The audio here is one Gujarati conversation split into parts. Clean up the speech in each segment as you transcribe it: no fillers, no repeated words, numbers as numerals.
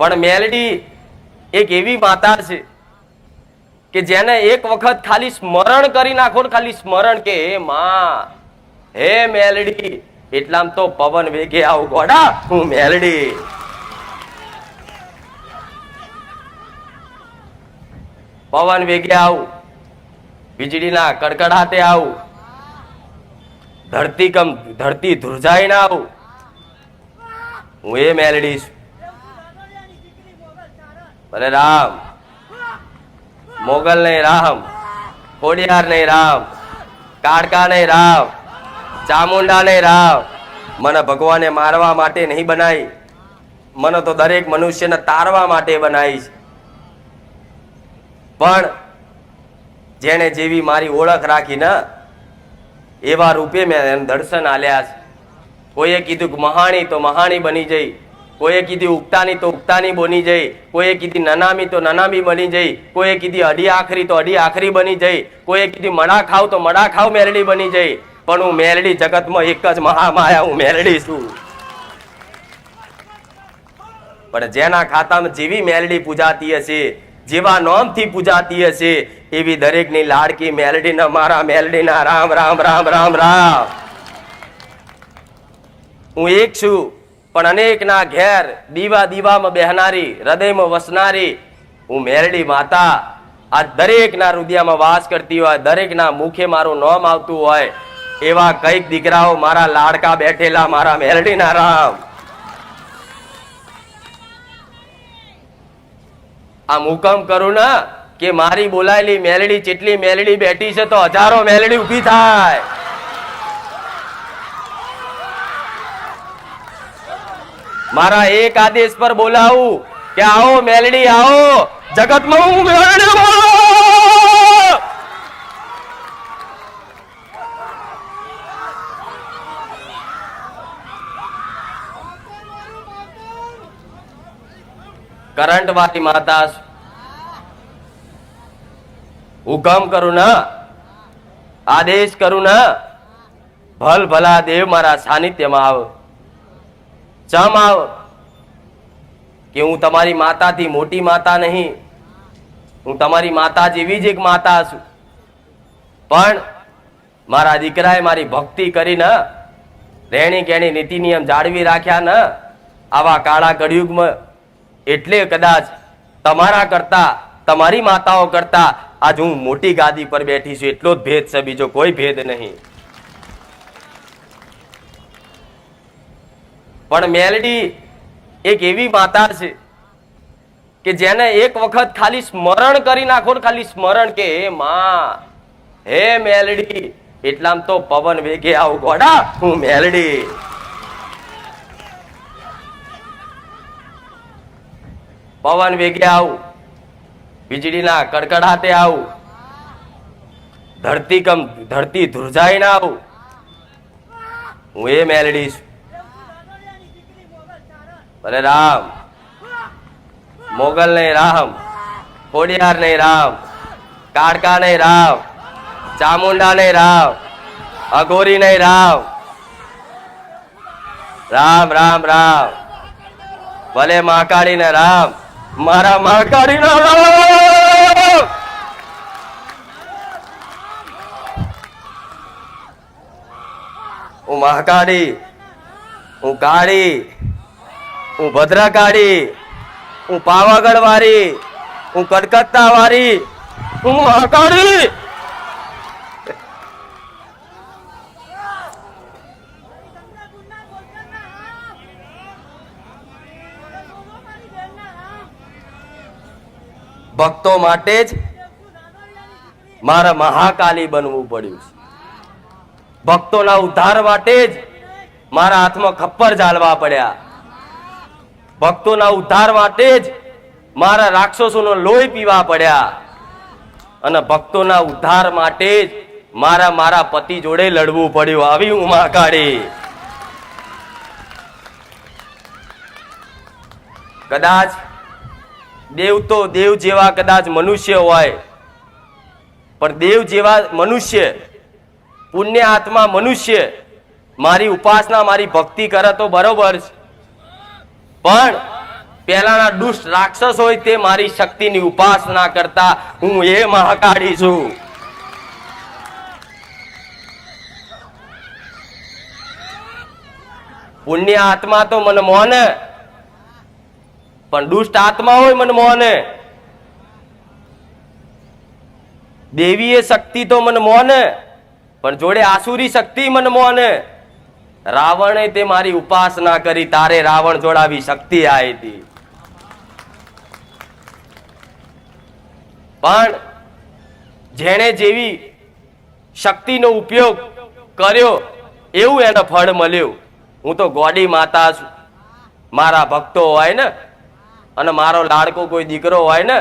પણ મેલડી એક એવી માતા છે કે જેને એક વખત ખાલી સ્મરણ કરી નાખો ને, ખાલી સ્મરણ કે હે માં, હે મેલડી, એટલામ તો પવન વેગે આવું ગોડા હું મેલડી. પવન વેગે આવું, વીજળીના કડકડાટે આવું, ધરતી ધ્રુજાઈને આવું, હું એ મેલડી છું. ભલે રામ, મોગલ નહીં રામ, ખોડિયાર નહીં રામ, કાળકા નહીં રામ, ચામુંડા નહીં રામ. મને ભગવાને મારવા માટે નહીં બનાવી, મને તો દરેક મનુષ્યને તારવા માટે બનાવી છે. પણ જેને જેવી મારી ઓળખ રાખી ને એવા રૂપે મેં એને દર્શન આલ્યા છે. કોઈએ કીધું કે મહાણી તો મહાણી બની જઈ, કોઈએ કીધી ઉગતાની તો ઉગતાની બની જઈ, કોઈએ કીધી નનામી તો નનામી બની જઈ, કોઈએ કીધી અઢી આખરી તો અઢી આખરી બની જઈ, કોઈએ કીધી મડા ખાવ તો મડા ખાવ મેલડી બની જઈ. પણ હું મેલડી જગતમાં એક જ મહામાયા, હું મેલડી છું. પણ જેના ખાતામાં જેવી મેલડી પૂજાતી હશે, જેવા નોમથી પૂજાતી હશે, એવી દરેકની લાડકી મેલડી ના મારા મેલડીના રામ રામ રામ રામ રામ. હું એક છું પણ અનેકના ઘેર દીવા દીવામાં બેહનારી, હૃદયમાં વસનારી હું મેલડી માતા. આ દરેકના હૃદયમાં વાસ કરતી હોય, દરેકના મુખે મારું નામ આવતું હોય, એવા કઈક દીકરાઓ મારા લાડકા બેઠેલા મારા મેલડીના રામ. આમ હુકમ કરું ને કે મારી બોલાયેલી મેલડી જેટલી મેલડી બેઠી છે તો હજારો મેલડી ઉભી થાય. મારા એક આદેશ પર બોલાવું કે આવો મેલડી આવો, જગતમાં હું મેલડી બોલું. કરંટ વાળી માતા હુકમ કરું ને, આદેશ કરું ને, ભલ ભલા દેવ મારા સાનિધ્યમાં આવ. ચમ આવ કે હું તમારી માતાથી મોટી માતા નહીં, હું તમારી માતા જેવી જ એક માતા છું. પણ મારા દીકરાએ મારી ભક્તિ કરીને રહેણી કેણી નીતિ નિયમ જાળવી રાખ્યા ને આવા કાળા કળિયુગમાં, એટલે કદાચ તમારા કરતા, તમારી માતાઓ કરતા આજ હું મોટી ગાદી પર બેઠી છું. એટલો જ ભેદ છે, બીજો કોઈ ભેદ નહીં. પણ મેલડી એક એવી માતા છે કે જેને એક વખત ખાલી સ્મરણ કરી નાખો ને, ખાલી સ્મરણ કે હે માં, હે મેલડી, એટલામ તો પવન વેગે આવું ગોડા હું મેલડી. પવન વેગે આવું, વીજળીના કડકડાટે આવું, ધરતી ધ્રુજાઈને આવું, હું એ મેલડી છું. ભલે રામ, મોગલ નહીં રામ, ખોડિયાર નહીં રામ, કાળકા નહીં રામ, ચામુંડા નહીં રામ, અઘોરી નહીં રામ. રામ રામ રામ. ભલે મહાકાળી ને રામ, મારા મહાકાળી નો રામ. હું મહાકાળી, હું કાળી, હું ભદ્રકાળી, હું પાવાગઢ વાળી, હું કલકત્તા વાળી, હું મહાકાળી. ભક્તો માટે જ મારા મહાકાલી બનવું પડ્યું છે. ભક્તોના ઉદ્ધાર માટે જ મારા હાથમાં ખપ્પર ઝાલવા પડ્યા. ભક્તોના ઉદ્ધાર માટે જ મારા રાક્ષસોનો લોહી પીવા પડ્યા. અને ભક્તોના ઉદ્ધાર માટે જ મારા પતિ જોડે લડવું પડ્યું. આવી હું મહાકાળી. કદાચ દેવ તો દેવ જેવા કદાચ મનુષ્ય હોય, પણ દેવ જેવા મનુષ્ય, પુણ્ય આત્મા મનુષ્ય મારી ઉપાસના, મારી ભક્તિ કરે તો બરોબર છે, પણ પહેલાના દુષ્ટ રાક્ષસ હોય તે મારી શક્તિની ઉપાસના કરતા હું એ મહાકાળી છું. પુણ્ય આત્મા તો મને મોને, પણ દુષ્ટ આત્મા હોય મને મોને. દેવીય શક્તિ તો મને મોને, પણ જોડે આસુરી શક્તિ મને મોને. રાવણે તે મારી ઉપાસના કરી, તારે રાવણ જોડાવી શક્તિ આવી હતી. પણ જેણે જેવી શક્તિનો ઉપયોગ કર્યો એવું એને ફળ મળ્યું. હું તો ગોડી માતા છું. મારા ભક્તો હોય ને, અને મારો લાડકો કોઈ દીકરો હોય ને,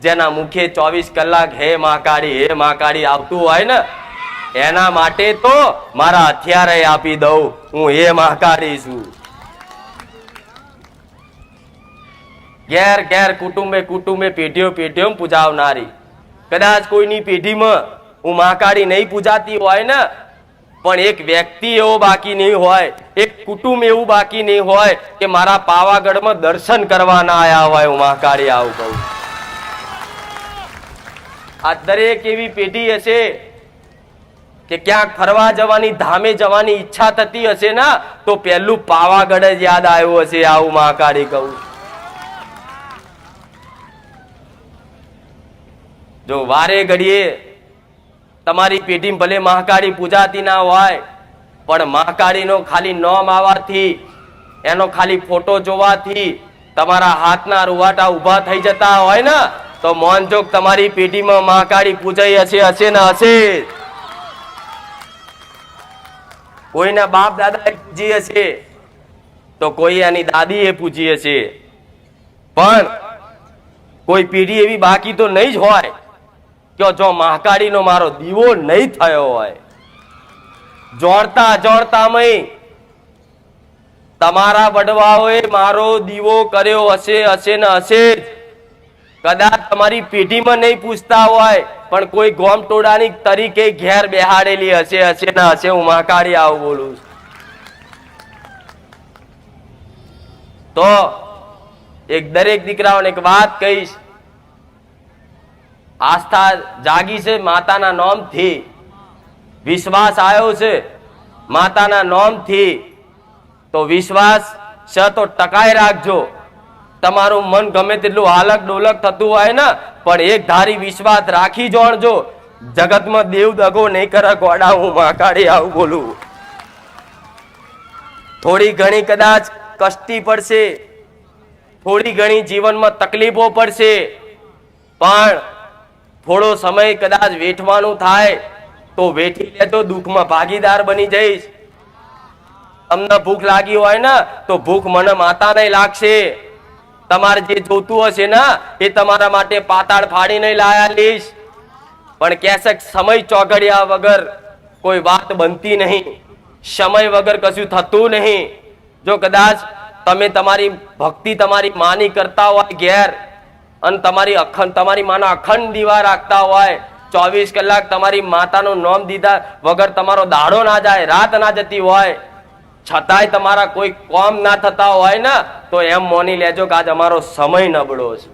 જેના મુખે 24 કલાક હે મહાકાળી હે મહાકાળી આવતું હોય ને, એના માટે તો મારા હથિયારે આપી દઉં. હું હે મહાકાળી છું. ઘેર ઘેર કુટુંબે કુટુંબે પેઢીઓ પેઢીઓ પૂજાવનારી. કદાચ કોઈની પેઢીમાં હું મહાકાળી નહીં પૂજાતી હોય ને, પણ એક વ્યક્તિ એવો બાકી નહીં હોય, એક કુટુંબ એવું બાકી નહીં હોય કે મારા પાવાગઢમાં દર્શન કરવા ના આયા હોય. હું મહાકાળી આવું કહું. આ દરેક એવી પેઢી હશે કે ક્યાંક ફરવા જવાની, ધામે જવાની ઈચ્છા થતી હશે ને, તો પહેલું પાવાગઢ જ યાદ આવ્યું હશે. આવું મહાકાળી કહું. જો વારે ઘડીએ તમારી પેઢી ભલે મહાકાળી પૂજાતી ના હોય, પણ મહાકાળીનો ખાલી નામ આવવાથી, એનો ખાલી ફોટો જોવાથી તમારા હાથના રૂવાટા ઉભા થઈ જતા હોય ને, તો મોનજોગ તમારી પેઢીમાં મહાકાળી પૂજાઈ હશે ને હશે. કોઈના બાપ દાદા પૂજી હશે, તો કોઈ એની દાદી એ પૂજી હશે, પણ કોઈ પેઢી એવી બાકી તો નહીં જ હોય કે જો મહાકાળીનો મારો દીવો નહીં થયો હોય. જોડતા જોડતામય તમારા વડવાઓએ મારો દીવો કર્યો હશે ને હશે જ. કદાચ તમારી પેઢીમાં નહીં પૂછતા હોય, પણ કોઈ ગોમ ટોળાની તરીકે ઘેર બેહાડેલી હશે ને હશે. હું મહાકાળી આવું બોલું છું. તો એક દરેક દીકરાઓને એક વાત કહીશ. આસ્થા જાગી છે માતાના નામથી, વિશ્વાસ આવ્યો છે માતાના નામથી, તો વિશ્વાસ છે તો ટકાઈ રાખજો. તમારું મન ગમે તેટલું હાલક ડોલક થતું હોય ને, પણ એક ધારી વિશ્વાસ રાખી જોણજો. જગતમાં દેવ દગો નહીં કરે ગોડા. હું મહાકાળી આવું બોલું. થોડી ઘણી કદાચ કષ્ટી પડશે, થોડી ઘણી જીવનમાં તકલીફો પડશે, પણ થોડો સમય કદાચ વેઠવાનું થાય તો વેઠી લેજો. દુઃખમાં ભાગીદાર બની જઈશ. તમને ભૂખ લાગી હોય ને, તો ભૂખ મને માતા નહીં લાગશે. તમારે જે જોતું હશે ને એ તમારા માટે પાતાળ ફાડી નહીં લાયા લઈશ. પણ કહેશે સમય ચોગડિયા વગર કોઈ વાત બનતી નહીં, સમય વગર કશું થતું નહીં. જો કદાચ તમે તમારી ભક્તિ તમારી માની કરતા હોય ઘેર, અને તમારી માના અખંડ દીવા રાખતા હોય, 24 કલાક તમારી માતાનું નામ દીધા વગર તમારો દાડો ના જાય, રાત ના જતી હોય, છતાંય તમારા કોઈ કામ ના થતા હોય ને, તો એમ માની લેજો કે આજ અમારો સમય નબળો છે,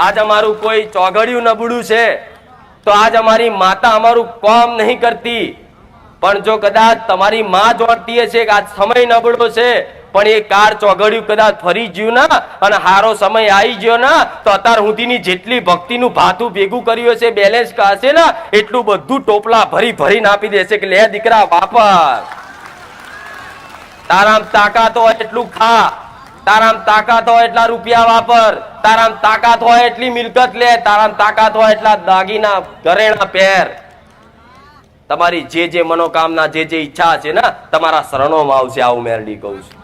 આજ અમારું કોઈ ચોઘડિયું નબળું છે, તો આજ અમારી માતા અમારું કામ નહીં કરતી. પણ જો કદાચ તમારી માં જોડતી હશે કે આજ સમય નબળો છે, પણ એ કાર ચોઘડિયું કદાચ ફરી ગયું ને અને હારો સમય આવી ગયો ને, તો અત્યાર સુધીની જેટલી ભક્તિનું ભાતું ભેગું કર્યું હશે, બેલેન્સ હશે ને, એટલું બધું ટોપલા ભરી ભરીને આપી દેશે કે લે દીકરા વાપર. તારામ તાકાત હોય એટલું ખા, તારામ તાકાત હોય એટલા રૂપિયા વાપર, તારામ તાકાત હોય એટલી મિલકત લે, તારામ તાકાત હોય એટલા દાગીના ઘરેણા પહેર. તમારી જે મનોકામના જે ઈચ્છા છે ને તમારા શરણોમાં આવશે. આવું મેરડી કહું છું.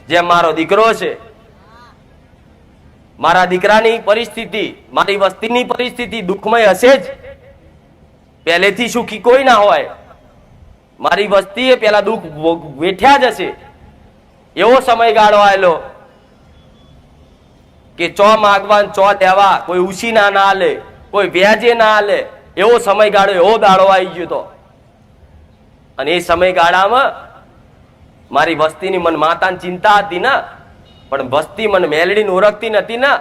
જેમ મારો દીકરો છે, મારા દીકરાની પરિસ્થિતિ, મારી વસ્તીની પરિસ્થિતિ દુઃખમય હશે જ. પહેલેથી સુખી કોઈ ના હોય. મારી વસ્તીએ પેલા દુઃખ વેઠ્યા જ હશે. એવો સમયગાળો આવેલો કે ચો માગવાન ચો દેવા, કોઈ ઉછીના ના લે, કોઈ વ્યાજે ના લે, એવો સમયગાળો, એવો દાડો આવી ગયો તો. અને એ સમયગાળામાં મારી વસ્તીની મન માતાની ચિંતા હતી ને, પણ વસ્તી મને મેલડીને ઓળખતી નથી ને,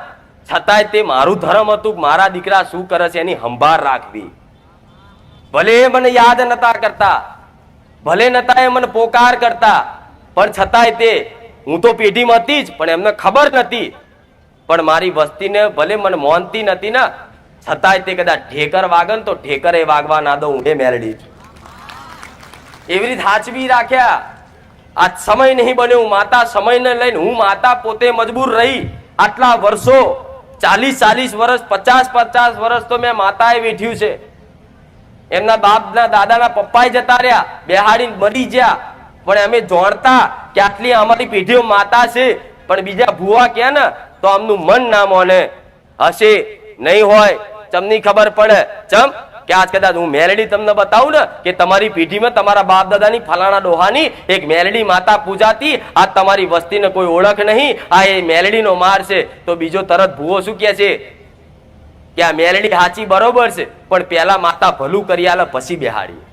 છતાંય તે મારું ધર્મ હતું કે મારા દીકરા શું કરે છે એની સંભાળ રાખવી. ભલે એ મને યાદ નતા કરતા, ભલે નતા એ મને પોકાર કરતા, પણ છતાંય તે, હું તો પેઢીમાં હતી જ પણ એમને ખબર નથી, પણ મારી વસ્તીને ભલે મને મોનતી નથી ને, છતાંય તે કદાચ ઢેકર વાગે તો ઢેકરે વાગવા ના દઉં, એ મેલડી એવી રીતે હાચવી રાખ્યા. આ સમય નહીં બન્યો, માતા સમયને લઈને હું માતા પોતે મજબૂર રહી. આટલા વર્ષો 40 વર્ષ 50 વર્ષ તો મેં માતાએ વેઠ્યું છે. એમના બાપના દાદાના પપ્પાએ જતા રહ્યા, બેહાડીને મરી ગયા, પણ અમે જાણતા કે આટલી અમારી પેઢીઓ માતા છે, પણ બીજા ભુવા કે ને તો આમનું મન ના મોને. હશે નહીં હોય તમને ખબર પડે. ચમ કે આજ કદાચ હું મેલડી તમને બતાવું ને કે તમારી પેઢીમાં તમારા બાપ દાદાની ફલાણા ડોહાની એક મેલડી માતા પૂજાતી, આ તમારી વસ્તીને કોઈ ઓળખ નહીં, આ એ મેલડીનો માર છે, તો બીજો તરત ભૂવો શું કહે છે કે આ મેલડી સાચી બરોબર છે, પણ પેલા માતા ભલું કરી આલે પછી બેહાડી.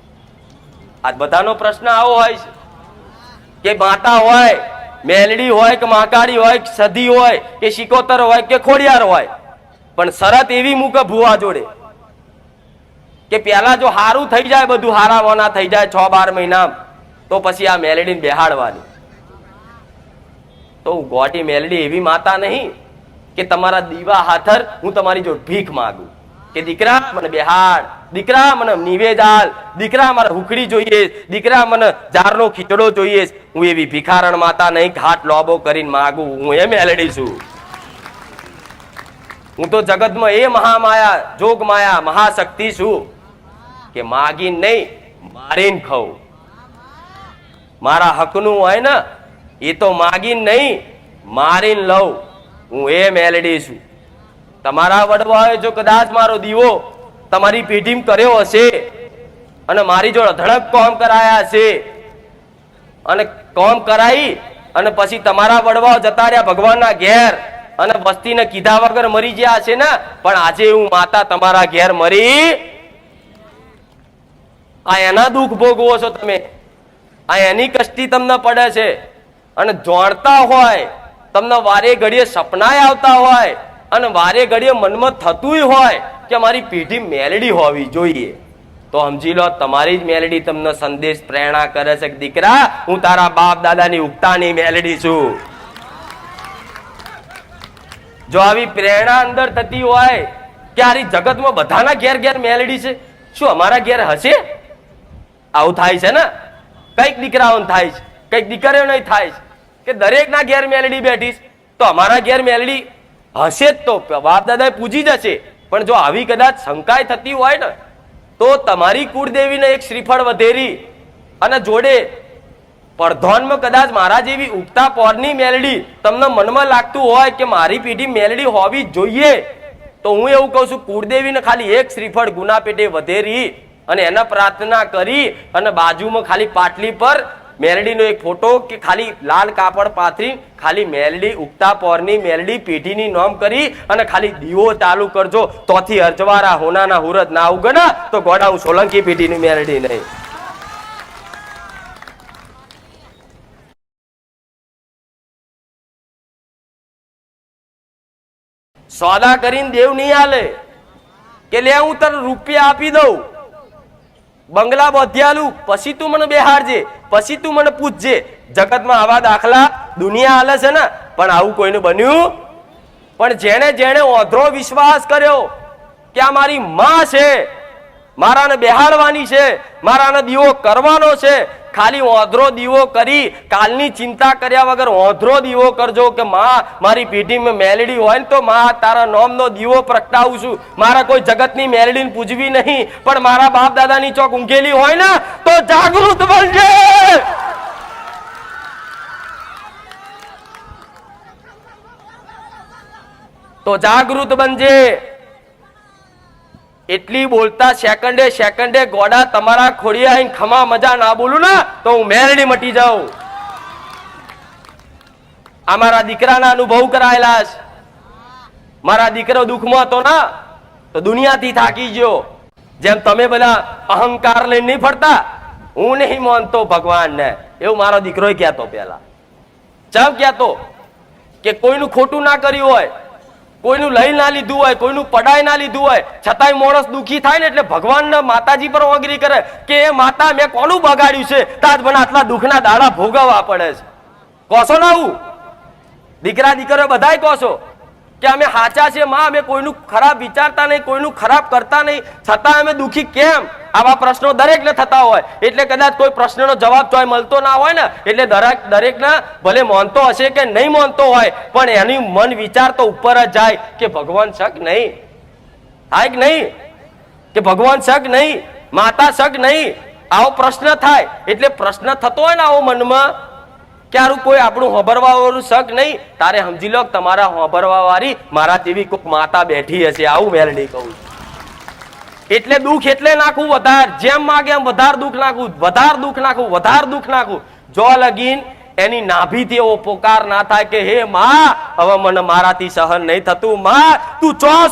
આ બધાનો પ્રશ્ન આવો હોય છે કે માતા હોય, મેલડી હોય કે મહાકાળી હોય કે સધી હોય કે શિકોતર હોય કે ખોડિયાર હોય, પણ શરત એવી મૂકે ભૂવા જોડે કે પેલા જો હારું થઈ જાય, બધું હારા વોના થઈ જાય 6-12 મહિના, તો પછી આ મેલડીને બેહાડવાની. તો ગોટી મેલડી એવી માતા નહીં કે તમારા દીવા હાથર હું તમારી જો ભીખ માંગુ કે દીકરા મને બેહાડ, દીકરા મને નિવેદાલ, દીકરા મારે હુકડી જોઈએ, દીકરા મને જારનો ખીચડો જોઈએ. હું એવી ભિખારણ માતા નહીં ઘાટ લોબો કરીને માંગુ. હું એ મેલડી છું. હું તો જગતમાં એ મહામાયા, જોગ માયા, મહાશક્તિ છું કે માગીને નહીં મારીને ખાઉં. મારા હકનું હોય ને એ તો માગીને નહીં મારીને લઉં. હું એ મેલડી છું. તમારા વડવાએ જો કદાચ મારો દીવો તમારી પેઢીમાં કર્યો હશે અને મારી જોડે ધડક કોમ કરાયા છે અને કોમ કરાઈ અને પછી તમારા વડવાઓ જતા રહ્યા ભગવાનના ઘેર અને વસ્તીને કીધા વગર મરી ગયા છે ને, પણ આજે હું માતા તમારા ઘેર મરી, આ એના દુઃખ ભોગવો છો તમે, આ એની કષ્ટી તમને પડે છે. અને જાણતા હોય, તમને વારે ઘડીએ સપનાય આવતા હોય અને વારે ઘડીએ મનમાં થતું હોય કે મારી પેઢી મેલડી હોવી જોઈએ, તો સમજી લો તમારી જ મેલડી તમને સંદેશ પ્રેરણા કરે છે કે દીકરા હું તારા બાપ દાદાની ઉગતાની મેલડી છું. જો આવી પ્રેરણા અંદર થતી હોય કે આ જગતમાં બધાના ઘેર ઘેર મેલડી છે, શું અમારા ઘેર હશે? આવું થાય છે ને, કઈક દીકરાઓને થાય છે, કઈક દીકરીઓને થાય છે કે દરેકના ઘેર મેલડી બેઠી, તો અમારા ઘેર મેલડી હશે જ તો બાપ દાદા પૂજી જશે. પણ જો આવી કદાચ શંકાય થતી હોય ને, તો તમારી કુળદેવીને એક શ્રીફળ વધેરી અને જોડે પડધોનમાં કદાચ મારા જેવી ઉગતા પોરની મેલડી તમને મનમાં લાગતું હોય કે મારી પેઢી મેલડી હોવી જોઈએ, તો હું એવું કહું છું કુળદેવીને ખાલી એક શ્રીફળ ગુના પેટે વધેરી અને એના પ્રાર્થના કરી અને બાજુમાં ખાલી પાટલી પર મેલડીનો એક ફોટો કે ખાલી લાલ કાપડ પાથરી ખાલી મેલડી ઉગતા પોરની મેલડી પેઢીની નોમ કરી અને ખાલી દીવો ચાલુ કરજો, તોથી અરજવારા હોનાના હુરત ના ઉગના તો ગોડા હું સોલંકી પેઢીની મેલડી નહીં. સોદા કરીને દેવ નહીં આલે કે લે હું તને રૂપિયા આપી દઉં, બંગલા બધ્યાલું, પછી તું મને બેહાડજે, પછી તું મને પૂછજે. જગતમાં આવા દાખલા દુનિયા હાલે છે ને, પણ આવું કોઈને બન્યું. પણ જેને જેને ઓધરો વિશ્વાસ કર્યો કે આ મારી માં છે, મારાને બેહાડવાની છે, મારાને દીવો કરવાનો છે, ખાલી ઓધરો દીવો કરી કાલની ચિંતા કર્યા વગર ઓધરો દીવો કરજો કે માં મારી પેઢીમાં મેલડી હોય ને તો માં તારા નોમનો દીવો પ્રગટાવું છું. મારા કોઈ જગતની મેલડીને પૂજવી નહીં, પણ મારા બાપ દાદાની ચોક ઊંઘેલી હોય ને તો જાગૃત બનજે. તો જાગૃત બનજે. એટલી બોલતા સેકન્ડે સેકન્ડે ગોડા તમારા ખોડિયા આઈને ખમા મજા ના બોલું ને તો હું મેલડી મટી જાઉં. અમારા દીકરાના અનુભવ કરાયેલા છે. મારા દીકરો દુઃખમાં હતો ને તો દુનિયાથી થાકી ગયો. જેમ તમે બધા અહંકાર લઈને નહીં ફરતા, હું નહીં માનતો ભગવાનને, એવું મારો દીકરો કહેતો પેલા. ચમ કહેતો કે કોઈનું ખોટું ના કર્યું હોય, કોઈનું લઈ ના લીધું હોય, કોઈનું પડાઈ ના લીધું હોય, છતાંય માણસ દુખી થાય ને એટલે ભગવાન માતાજી પર ઓગરી કરે કે એ માતા મેં કોનું બગાડ્યું છે, તાજ મને આટલા દુઃખના દાડા ભોગવવા પડે છે. કોશો ના આવું દીકરા દીકરીઓ બધાય કોશો કે અમે સાચા છે માં, અમે કોઈનું ખરાબ વિચારતા નહીં, કોઈનું ખરાબ કરતા નહીં, છતાં અમે દુખી કેમ? આવા પ્રશ્નો દરેકને થતા હોય. એટલે કદાચ કોઈ પ્રશ્નનો જવાબ ચોય મળતો ના હોય ને એટલે દરેકને ભલે માનતો હશે કે નહીં માનતો હોય, પણ એની મન વિચાર તો ઉપર જ જાય કે ભગવાન શક નહીં થાય કે નહીં, કે ભગવાન શક નહીં, માતા શક નહીં. આવો પ્રશ્ન થાય એટલે પ્રશ્ન થતો હોય ને આવો મનમાં ક્યારું કોઈ આપણું હોભરવા વાળું શક નહીં, તારે સમજી લો તમારા હોભરવા વાળી મારા જેવી કોઈક માતા બેઠી હશે. આવું મેલડી કહું. એટલે દુઃખ એટલે નાખવું વધારે, જેમ માગે એમ વધારે દુઃખ નાખવું, વધારે દુઃખ નાખવું, વધારે દુઃખ નાખવું. જો લગીન એની નાભીથી એવો પોકાર ના થાય કે હે માં હવે મને મારાથી સહન નહીં થતું, માં તું ચો